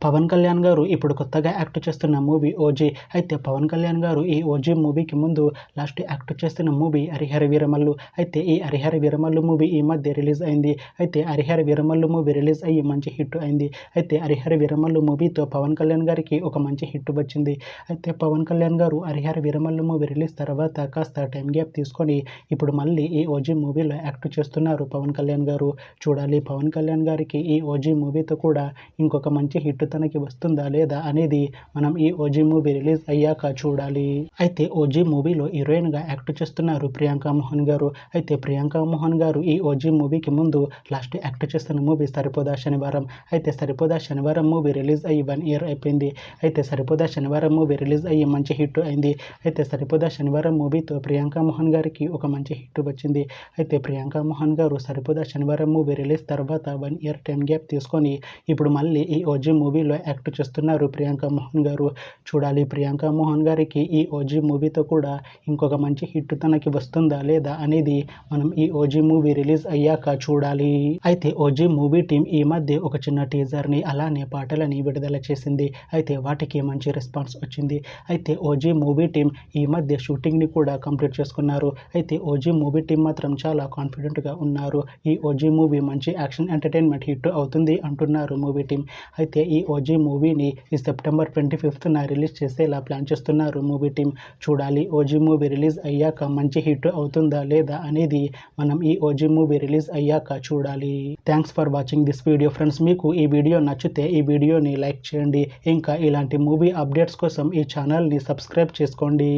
పవన్ కళ్యాణ్ గారు ఇప్పుడు కొత్తగా యాక్ట్ చేస్తున్న మూవీ ఓజీ. అయితే పవన్ కళ్యాణ్ గారు ఈ ఓజీ మూవీకి ముందు లాస్ట్ యాక్ట్ చేస్తున్న మూవీ హరిహర వీరమల్లు. అయితే ఈ హరిహర వీరమల్లు మూవీ ఈ మధ్య రిలీజ్ అయింది. అయితే హరిహర వీరమల్లు మూవీ రిలీజ్ అయ్యి మంచి హిట్ అయింది. అయితే హరిహర వీరమల్లు మూవీతో పవన్ కళ్యాణ్ గారికి ఒక మంచి హిట్ వచ్చింది. అయితే పవన్ కళ్యాణ్ గారు హరిహర వీరమల్లు మూవీ రిలీజ్ తర్వాత కాస్త టైం గ్యాప్ తీసుకొని ఇప్పుడు మళ్ళీ ఈ ఓజీ మూవీలో యాక్ట్ చేస్తున్నారు పవన్ కళ్యాణ్ గారు. చూడాలి పవన్ కళ్యాణ్ గారికి ఈ ఓజీ మూవీతో కూడా ఇంకొక మంచి హిట్ తనకి వస్తుందా లేదా అనేది మనం ఈ ఓజీ మూవీ రిలీజ్ అయ్యాక చూడాలి. అయితే ఓజీ మూవీలో హీరోయిన్ గా యాక్ట్ చేస్తున్నారు ప్రియాంక మోహన్ గారు. అయితే ప్రియాంక మోహన్ గారు ఈ ఓజీ మూవీకి ముందు లాస్ట్ యాక్ట్ చేస్తున్న మూవీ సరిపోదా శనివారం. అయితే సరిపోదా శనివారం మూవీ రిలీజ్ అయ్యి 1 year అయిపోయింది. అయితే సరిపోదా శనివారం మూవీ రిలీజ్ అయ్యి మంచి హిట్ అయింది. అయితే సరిపోదా శనివారం మూవీతో ప్రియాంక మోహన్ గారికి ఒక మంచి హిట్ వచ్చింది. అయితే ప్రియాంక మోహన్ గారు సరిపోదా శనివారం మూవీ రిలీజ్ తర్వాత 1 year టైం గ్యాప్ తీసుకొని ఇప్పుడు మళ్ళీ ఈ ఓజీ మూవీలో యాక్ట్ చేస్తున్నారు ప్రియాంక మోహన్ గారు. చూడాలి ప్రియాంక మోహన్ గారికి ఈ ఓజీ మూవీతో కూడా ఇంకొక మంచి హిట్ తనకి వస్తుందా లేదా అనేది మనం ఈ ఓజీ మూవీ రిలీజ్ అయ్యాక చూడాలి. అయితే ఓజీ మూవీ టీం ఈ మధ్య ఒక చిన్న టీజర్ని అలానే పాటలని విడుదల చేసింది. అయితే వాటికి మంచి రెస్పాన్స్ వచ్చింది. అయితే ఓజీ మూవీ టీం ఈ మధ్య షూటింగ్ని కూడా కంప్లీట్ చేసుకున్నారు. అయితే ఓజీ మూవీ టీం మాత్రం చాలా కాన్ఫిడెంట్గా ఉన్నారు. ఈ ఓజీ మూవీ మంచి యాక్షన్ ఎంటర్టైన్మెంట్ హిట్ అవుతుంది అంటున్నారు మూవీ టీం. అయితే ఈ ఓజీ మూవీని ఈ September 25th రిలీజ్ చేసేలా ప్లాన్ చేస్తున్నారు మూవీ టీం. చూడాలి ఓజీ మూవీ రిలీజ్ అయ్యాక మంచి హిట్ అవుతుందా లేదా అనేది మనం ఈ ఓజీ మూవీ రిలీజ్ అయ్యాక చూడాలి. Thanks for watching this video friends. మీకు ఈ వీడియో నచ్చితే ఈ వీడియోని లైక్ చేయండి. ఇంకా ఇలాంటి మూవీ అప్డేట్స్ కోసం ఈ ఛానల్ని సబ్స్క్రైబ్ చేసుకోండి.